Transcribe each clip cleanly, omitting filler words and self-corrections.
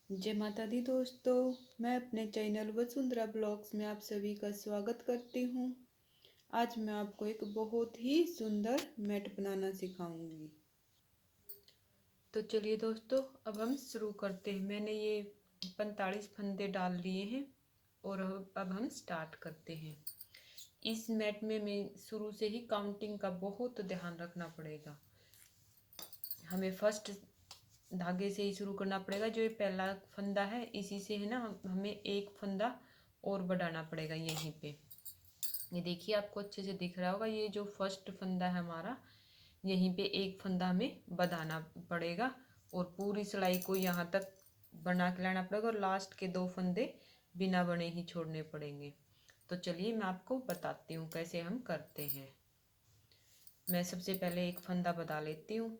जय माता दी दोस्तों। मैं अपने चैनल वसुंधरा ब्लॉग्स में आप सभी का स्वागत करती हूँ। आज मैं आपको एक बहुत ही सुंदर मैट बनाना सिखाऊंगी। तो चलिए दोस्तों, अब हम शुरू करते हैं। मैंने ये 45 फंदे डाल लिए हैं और अब हम स्टार्ट करते हैं। इस मैट में मैं शुरू से ही काउंटिंग का बहुत ध्यान रखना पड़ेगा। हमें फर्स्ट धागे से ही शुरू करना पड़ेगा। जो ये पहला फंदा है इसी से है ना, हमें एक फंदा और बढ़ाना पड़ेगा यहीं पे। ये देखिए, आपको अच्छे से दिख रहा होगा। ये जो फर्स्ट फंदा है हमारा, यहीं पे एक फंदा हमें बढ़ाना पड़ेगा और पूरी सिलाई को यहाँ तक बना के लाना पड़ेगा और लास्ट के 2 फंदे बिना बने ही छोड़ने पड़ेंगे। तो चलिए मैं आपको बताती हूँ कैसे हम करते हैं। मैं सबसे पहले एक फंदा बना लेती हूँ।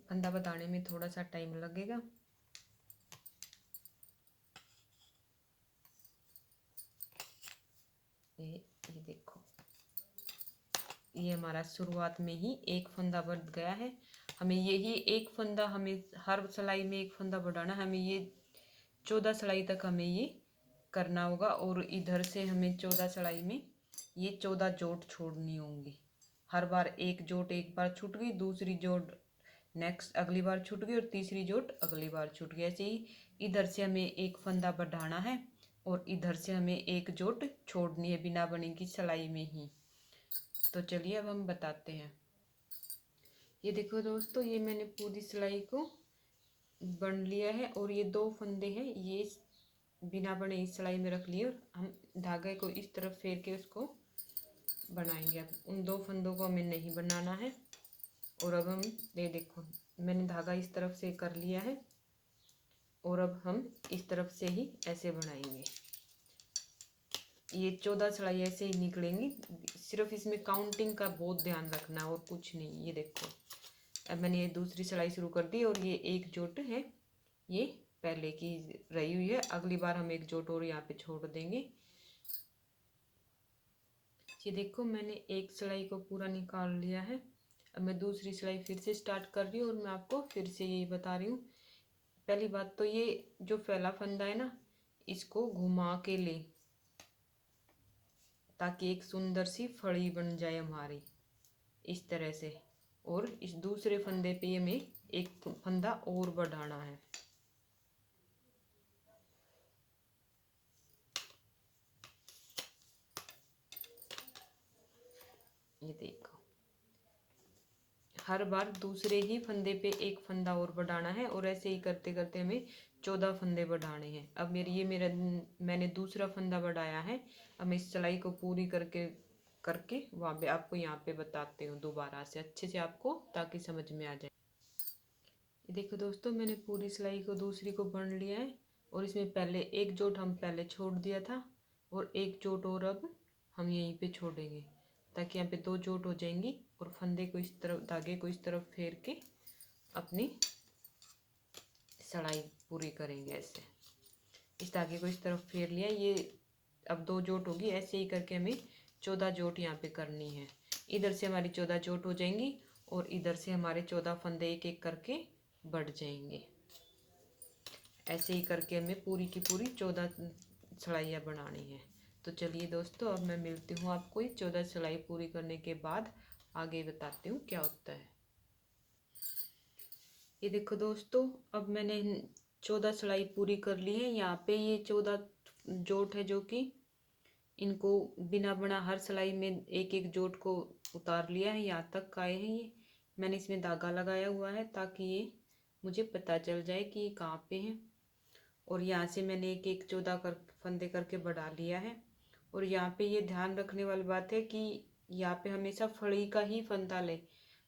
फंदा बताने में थोड़ा सा टाइम लगेगा। ये देखो, ये हमारा शुरुआत में ही एक फंदा बढ़ गया है। हमें यही एक फंदा, हमें हर सिलाई में एक फंदा बढ़ाना। हमें ये 14 सिलाई तक हमें ये करना होगा और इधर से हमें 14 सिलाई में ये 14 जोड़ छोड़नी होंगी। हर बार एक जोड़ एक बार छूट गई, दूसरी जोड़ नेक्स्ट अगली बार छूट गई और तीसरी जोड़ अगली बार छूट गई। ऐसे ही इधर से हमें एक फंदा बढ़ाना है और इधर से हमें एक जोड़ छोड़नी है बिना बने की सिलाई में ही। तो चलिए अब हम बताते हैं। ये देखो दोस्तों, ये मैंने पूरी सिलाई को बन लिया है और ये 2 फंदे हैं, ये बिना बने इस सिलाई में रख लिए और हम धागे को इस तरफ फेर के उसको बनाएंगे। अब उन 2 फंदों को हमें नहीं बनाना है। और अब हम ये देखो, मैंने धागा इस तरफ से कर लिया है और अब हम इस तरफ से ही ऐसे बनाएंगे। ये 14 सिलाई ऐसे ही निकलेंगी। सिर्फ इसमें काउंटिंग का बहुत ध्यान रखना और कुछ नहीं। ये देखो, अब मैंने ये दूसरी सिलाई शुरू कर दी और ये एक जोट है, ये पहले की रही हुई है। अगली बार हम एक जोट और यहाँ पे छोड़ देंगे। ये देखो, मैंने एक सिलाई को पूरा निकाल लिया है। अब मैं दूसरी सिलाई फिर से स्टार्ट कर रही हूँ और मैं आपको फिर से यही बता रही हूँ। पहली बात तो ये जो पहला फंदा है ना, इसको घुमा के ले ताकि एक सुंदर सी फड़ी बन जाए हमारी इस तरह से। और इस दूसरे फंदे पे हमें एक फंदा और बढ़ाना है। ये देखो, हर बार दूसरे ही फंदे पे एक फंदा और बढ़ाना है और ऐसे ही करते करते हमें 14 फंदे बढ़ाने हैं। अब मैंने दूसरा फंदा बढ़ाया है। अब मैं इस सिलाई को पूरी करके करके वहाँ पे आपको यहाँ पे बताते हूँ दोबारा से अच्छे से आपको, ताकि समझ में आ जाए। ये देखो दोस्तों, मैंने पूरी सिलाई को दूसरी को बुन लिया है और इसमें पहले एक जोड़ हम पहले छोड़ दिया था और एक जोड़ और अब हम यहीं पे छोड़ेंगे ताकि यहाँ पे 2 जोड़ हो जाएंगी। और फंदे को इस तरफ, धागे को इस तरफ फेर के अपनी सिलाई पूरी करेंगे। ऐसे इस धागे को इस तरफ फेर लिया, ये अब 2 जोड़ होगी। ऐसे ही करके हमें 14 जोड़ यहाँ पे करनी है। इधर से हमारी 14 जोड़ हो जाएंगी और इधर से हमारे 14 फंदे एक एक करके बढ़ जाएंगे। ऐसे ही करके हमें पूरी की पूरी 14 सिलाइयाँ बनानी है। तो चलिए दोस्तों, अब मैं मिलती हूँ आपको 14 सिलाई पूरी करने के बाद। आगे बताती हूँ क्या होता है। ये देखो दोस्तों, अब मैंने 14 सिलाई पूरी कर ली है। यहाँ पे ये 14 जोट है जो कि इनको बिना बना हर सिलाई में एक एक जोट को उतार लिया है। यहाँ तक आए हैं ये। मैंने इसमें धागा लगाया हुआ है ताकि ये मुझे पता चल जाए कि ये कहाँ पे है। और यहाँ से मैंने एक एक 14 कर फंदे करके बढ़ा लिया है। और यहाँ पे ये ध्यान रखने वाली बात है कि यहाँ पे हमेशा फड़ी का ही फंदा ले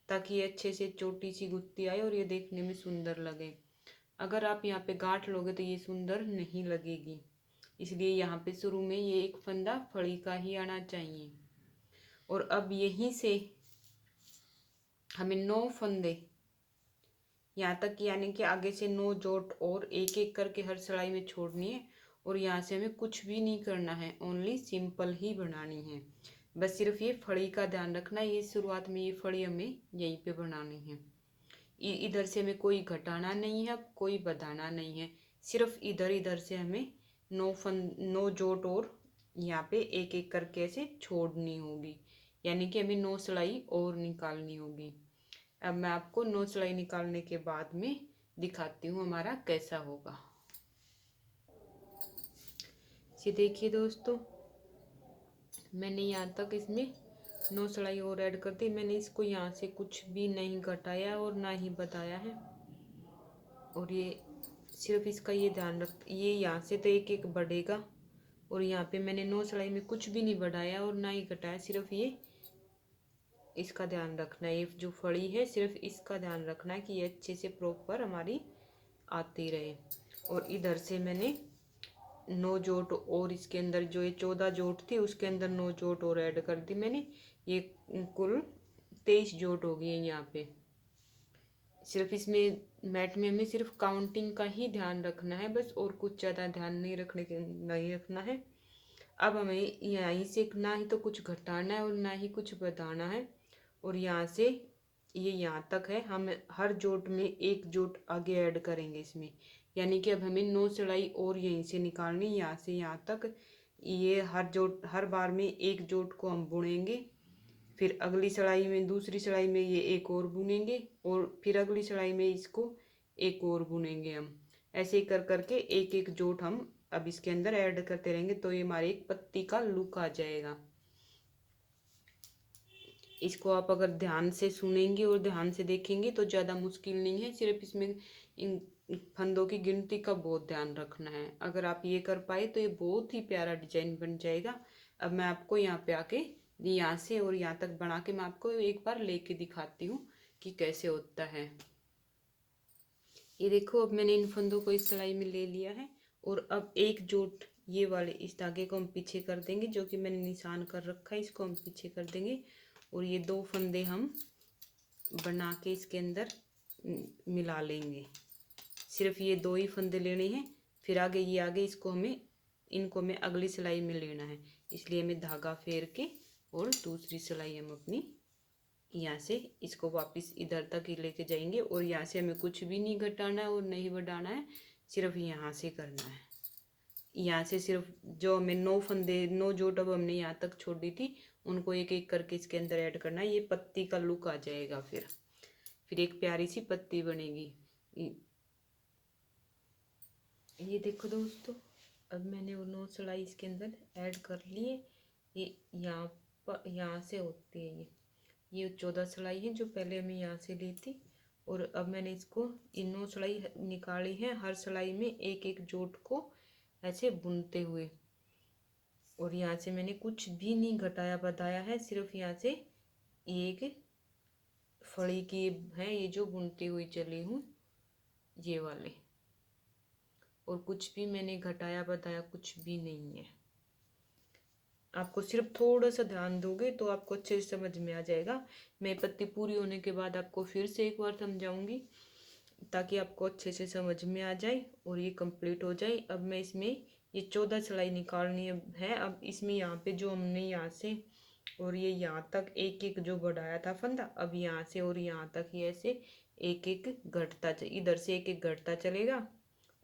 ताकि ये अच्छे से छोटी सी गुत्ती आए और ये देखने में सुंदर लगे। अगर आप यहाँ पे गांठ लोगे तो ये सुंदर नहीं लगेगी। इसलिए यहाँ पे शुरू में ये एक फंदा फड़ी का ही आना चाहिए। और अब यहीं से हमें 9 फंदे यहाँ तक, यानी कि आगे से 9 जोट और एक एक करके हर सिलाई में छोड़नी है। और यहाँ से हमें कुछ भी नहीं करना है, ओनली सिंपल ही बनानी है। बस सिर्फ ये फड़ी का ध्यान रखना है, ये शुरुआत में ये फड़ी हमें यहीं पे बनानी है। इधर से हमें कोई घटाना नहीं है, कोई बढ़ाना नहीं है, सिर्फ इधर इधर से हमें 9 जोट और यहाँ पे एक एक करके ऐसे छोड़नी होगी, यानी कि हमें 9 सिलाई और निकालनी होगी। अब मैं आपको 9 सिलाई निकालने के बाद में दिखाती हूँ हमारा कैसा होगा। ये देखिए दोस्तों, मैंने यहाँ तक इसमें 9 सिलाई और ऐड कर दी। मैंने इसको यहाँ से कुछ भी नहीं घटाया और ना ही बताया है। और ये सिर्फ इसका ये ध्यान रख, ये यहाँ से तो एक एक बढ़ेगा। और यहाँ पे मैंने 9 सिलाई में कुछ भी नहीं बढ़ाया और ना ही घटाया, सिर्फ ये इसका ध्यान रखना है, ये जो फड़ी है सिर्फ इसका ध्यान रखना है कि ये अच्छे से प्रॉपर हमारी आती रहे। और इधर से मैंने 9 जोट और इसके अंदर जो ये 14 जोट थी उसके अंदर 9 जोट और ऐड कर दी मैंने, ये कुल 23 जोट हो गई है यहाँ पे। सिर्फ इसमें मैट में हमें सिर्फ काउंटिंग का ही ध्यान रखना है बस, और कुछ ज़्यादा ध्यान नहीं रखना है। अब हमें यहीं से ना ही तो कुछ घटाना है और ना ही कुछ बढ़ाना है। और यहाँ से ये यहाँ तक है, हम हर जोट में एक जोट आगे ऐड करेंगे इसमें, यानी कि अब हमें 9 सिलाई और यहीं से निकालनी, यहाँ से यहाँ तक। ये हर बार में एक जोट को हम बुनेंगे, फिर अगली सिलाई में, दूसरी सिलाई में ये एक और बुनेंगे, और फिर अगली सिलाई में इसको एक और बुनेंगे हम। ऐसे ही कर करके एक एक जोट हम अब इसके अंदर ऐड करते रहेंगे, तो ये हमारे एक पत्ती का लुक आ जाएगा। इसको आप अगर ध्यान से सुनेंगे और ध्यान से देखेंगे तो ज़्यादा मुश्किल नहीं है, सिर्फ इसमें इन फंदों की गिनती का बहुत ध्यान रखना है। अगर आप ये कर पाए तो ये बहुत ही प्यारा डिजाइन बन जाएगा। अब मैं आपको यहाँ पे आके यहाँ से और यहाँ तक बना के मैं आपको एक बार लेके दिखाती हूँ कि कैसे होता है। ये देखो, अब मैंने इन फंदों को इस सिलाई में ले लिया है, और अब एक जोट ये वाले इस धागे को हम पीछे कर देंगे, जो कि मैंने निशान कर रखा है, इसको हम पीछे कर देंगे। और ये 2 फंदे हम बना के इसके अंदर मिला लेंगे। सिर्फ ये 2 ही फंदे लेने हैं, फिर आगे ये आगे इनको हमें अगली सिलाई में लेना है, इसलिए हमें धागा फेर के और दूसरी सिलाई हम अपनी यहाँ से इसको वापस इधर तक ही लेके जाएंगे। और यहाँ से हमें कुछ भी नहीं घटाना है और नहीं बढ़ाना है, सिर्फ यहाँ से करना है। यहाँ से सिर्फ जो हमें 9 जोट अब हमने यहाँ तक छोड़ दी थी, उनको एक एक करके इसके अंदर ऐड करना है। ये पत्ती का लुक आ जाएगा, फिर एक प्यारी सी पत्ती बनेगी। ये देखो दोस्तों, अब मैंने वो 9 सिलाई इसके अंदर ऐड कर लिए। ये यहाँ से होती है, ये 14 सिलाई है जो पहले हमें यहाँ से ली थी। और अब मैंने इसको इन 9 सिलाई निकाली है, हर सिलाई में एक एक जोट को ऐसे बुनते हुए। और यहाँ से मैंने कुछ भी नहीं घटाया बताया है, सिर्फ यहाँ से एक फड़ी की है ये जो बुनती हुई चली हूँ, ये वाले। और कुछ भी मैंने घटाया बताया कुछ भी नहीं है। आपको सिर्फ थोड़ा सा ध्यान दोगे तो आपको अच्छे से समझ में आ जाएगा। मैं पत्ती पूरी होने के बाद आपको फिर से एक बार समझाऊंगी, ताकि आपको अच्छे से समझ में आ जाए और ये कंप्लीट हो जाए। अब मैं इसमें ये 14 सिलाई निकालनी है। अब इसमें यहाँ पे जो हमने यहाँ से और ये यहाँ तक एक एक जो बढ़ाया था फंदा, अब यहाँ से और यहाँ तक ही ऐसे एक एक घटता, इधर से एक एक घटता चलेगा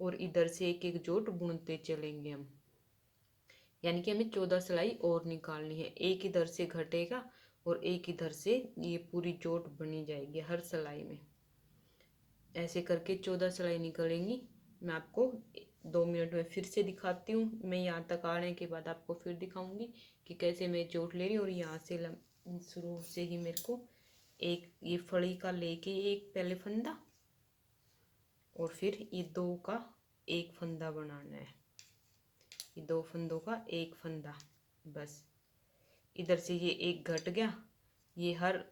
और इधर से एक एक जोट बुनते चलेंगे हम। यानी कि हमें 14 सिलाई और निकालनी है, एक इधर से घटेगा और एक इधर से ये पूरी जोट बनी जाएगी हर सिलाई में। ऐसे करके 14 सिलाई निकलेंगी। मैं आपको 2 मिनट में फिर से दिखाती हूँ। मैं यहाँ तक आने के बाद आपको फिर दिखाऊंगी कि कैसे मैं जोट ले रही हूँ। और यहाँ से शुरू से ही मेरे को एक ये फड़ी का लेके एक पहले फंदा और फिर ये 2 का एक फंदा बनाना है। ये 2 फंदों का एक फंदा, बस इधर से ये एक घट गया। ये हर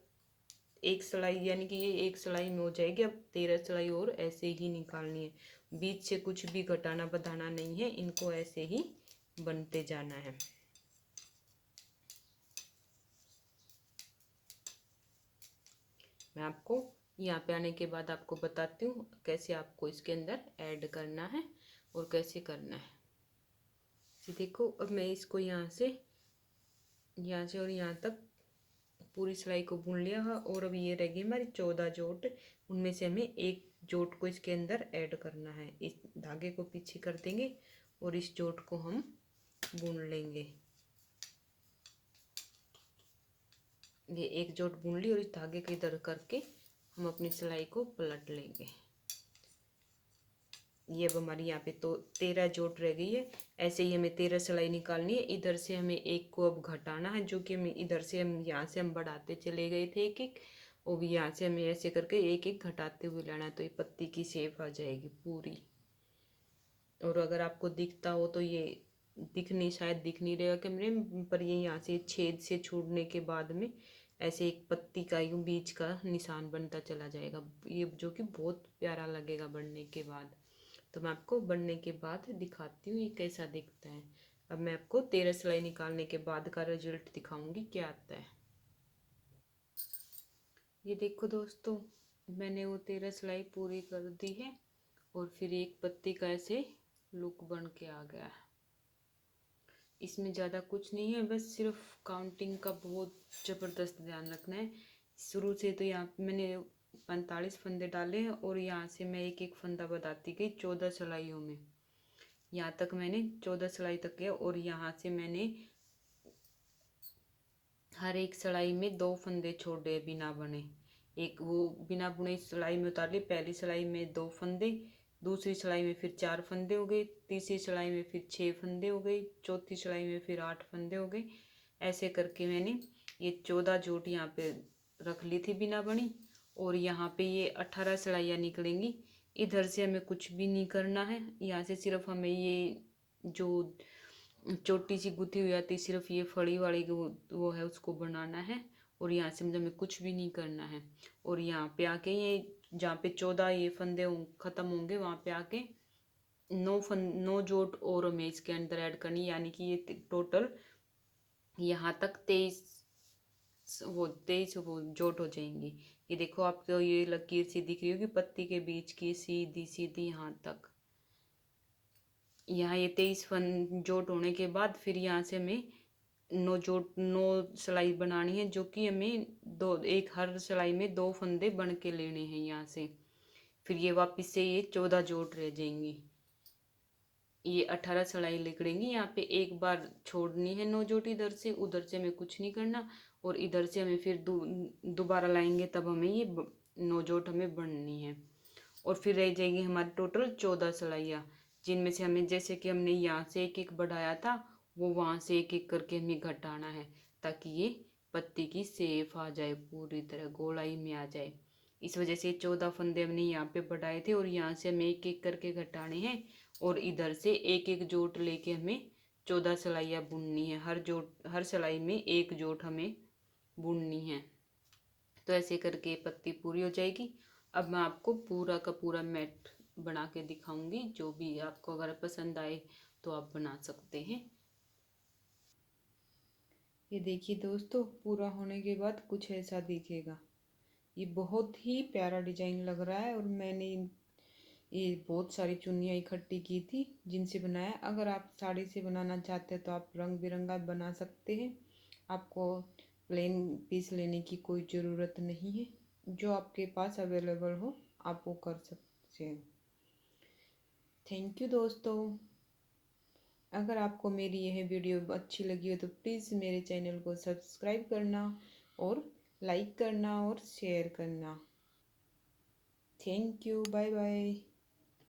एक सिलाई, यानी कि ये एक सिलाई में हो जाएगी। अब 13 सिलाई और ऐसे ही निकालनी है, बीच से कुछ भी घटाना बढ़ाना नहीं है, इनको ऐसे ही बनते जाना है। मैं आपको यहाँ पे आने के बाद आपको बताती हूँ कैसे आपको इसके अंदर ऐड करना है और कैसे करना है। जी देखो, अब मैं इसको यहाँ से और यहाँ तक पूरी सिलाई को बुन लिया है और अब ये रह गई हमारी 14 जोट। उनमें से हमें एक जोट को इसके अंदर ऐड करना है। इस धागे को पीछे कर देंगे और इस जोट को हम बुन लेंगे। ये एक जोट बुन ली और इस धागे के इधर करके हम अपनी सिलाई को पलट लेंगे। ये अब हमारी यहाँ पे तो 13 जोट रह गई है। ऐसे ही हमें 13 सिलाई निकालनी है। इधर से हमें एक को अब घटाना है, जो कि हमें इधर से हम यहाँ से हम बढ़ाते चले गए थे एक एक, और भी यहाँ से हमें ऐसे करके एक एक घटाते हुए लाना है। तो ये पत्ती की शेप आ जाएगी पूरी। और अगर आपको दिखता हो तो ये शायद दिख नहीं रहेगा कैमरे में, पर ये यहाँ से छेद से छोड़ने के बाद में ऐसे एक पत्ती का यूँ बीच का निशान बनता चला जाएगा, ये जो कि बहुत प्यारा लगेगा बनने के बाद। तो मैं आपको बनने के बाद दिखाती हूँ ये कैसा दिखता है। अब मैं आपको 13 सिलाई निकालने के बाद का रिजल्ट दिखाऊंगी क्या आता है। ये देखो दोस्तों, मैंने वो 13 सिलाई पूरी कर दी है और फिर एक पत्ती का ऐसे लुक बन के आ गया है। इसमें ज़्यादा कुछ नहीं है, बस सिर्फ काउंटिंग का बहुत ज़बरदस्त ध्यान रखना है। शुरू से तो यहाँ मैंने 45 फंदे डाले हैं और यहाँ से मैं एक एक फंदा बताती गई 14 सिलाइयों में। यहाँ तक मैंने 14 सिलाई तक किया और यहाँ से मैंने हर एक सिलाई में 2 फंदे छोड़े बिना बुने। एक वो बिना बुने सिलाई में उतार ली। पहली सिलाई में 2 फंदे, दूसरी सिलाई में फिर 4 फंदे हो गए, तीसरी सिलाई में फिर 6 फंदे हो गए, चौथी सिलाई में फिर 8 फंदे हो गए। ऐसे करके मैंने ये 14 जोट यहाँ पे रख ली थी बिना बुनी। और यहाँ पे ये 18 सिलाइयाँ निकलेंगी। इधर से हमें कुछ भी नहीं करना है। यहाँ से सिर्फ हमें ये जो छोटी सी गुथी हुई आती सिर्फ ये फड़ी वाली वो है उसको बनाना है। और यहाँ से मतलब हमें कुछ भी नहीं करना है। और यहाँ पे आके ये जहाँ पे 14 ये फंदे ख़त्म होंगे वहाँ पे आके 9 जोट और हमें इसके अंदर ऐड करनी, यानी कि ये टोटल यहाँ तक 23 वो जोट हो जाएंगी। ये देखो आपको ये लकीर सी दिख रही होगी पत्ती के बीच की, सीधी सीधी यहाँ तक। यहाँ ये 23 फन जोट होने के बाद फिर यहाँ से हमें 9 सिलाई बनानी है, जो कि हमें एक हर सिलाई में 2 फंदे बन के लेने हैं यहाँ से। फिर ये वापस से ये 14 जोट रह जाएंगी। ये 18 सिलाई निकलेंगी। यहाँ पे एक बार छोड़नी है 9 जोट, इधर से उधर से हमें कुछ नहीं करना। और इधर से हमें फिर दोबारा लाएंगे तब हमें ये 9 जोट हमें बननी है। और फिर रह जाएगी हमारी टोटल 14 सिलाइयाँ, जिनमें से हमें जैसे कि हमने यहाँ से एक एक बढ़ाया था वो वहाँ से एक एक करके हमें घटाना है, ताकि ये पत्ती की शेप आ जाए, पूरी तरह गोलाई में आ जाए। इस वजह से 14 फंदे हमने यहाँ पे बढ़ाए थे और यहाँ से हमें एक एक करके घटाने हैं। और इधर से एक एक जोट लेके हमें 14 सिलाइयाँ बुननी है। हर सिलाई में एक जोट हमें बुननी है। तो ऐसे करके पत्ती पूरी हो जाएगी। अब मैं आपको पूरा का पूरा मैट बना के दिखाऊंगी, जो भी आपको अगर पसंद आए तो आप बना सकते हैं। ये देखिए दोस्तों, पूरा होने के बाद कुछ ऐसा दिखेगा। ये बहुत ही प्यारा डिजाइन लग रहा है और मैंने ये बहुत सारी चुन्नियाँ इकट्ठी की थी जिनसे बनाया। अगर आप साड़ी से बनाना चाहते हैं तो आप रंग बिरंगा बना सकते हैं। आपको प्लेन पीस लेने की कोई ज़रूरत नहीं है। जो आपके पास अवेलेबल हो आप वो कर सकते हैं। थैंक यू दोस्तों। अगर आपको मेरी यह वीडियो अच्छी लगी हो तो प्लीज़ मेरे चैनल को सब्सक्राइब करना और लाइक करना और शेयर करना। Thank you, bye bye.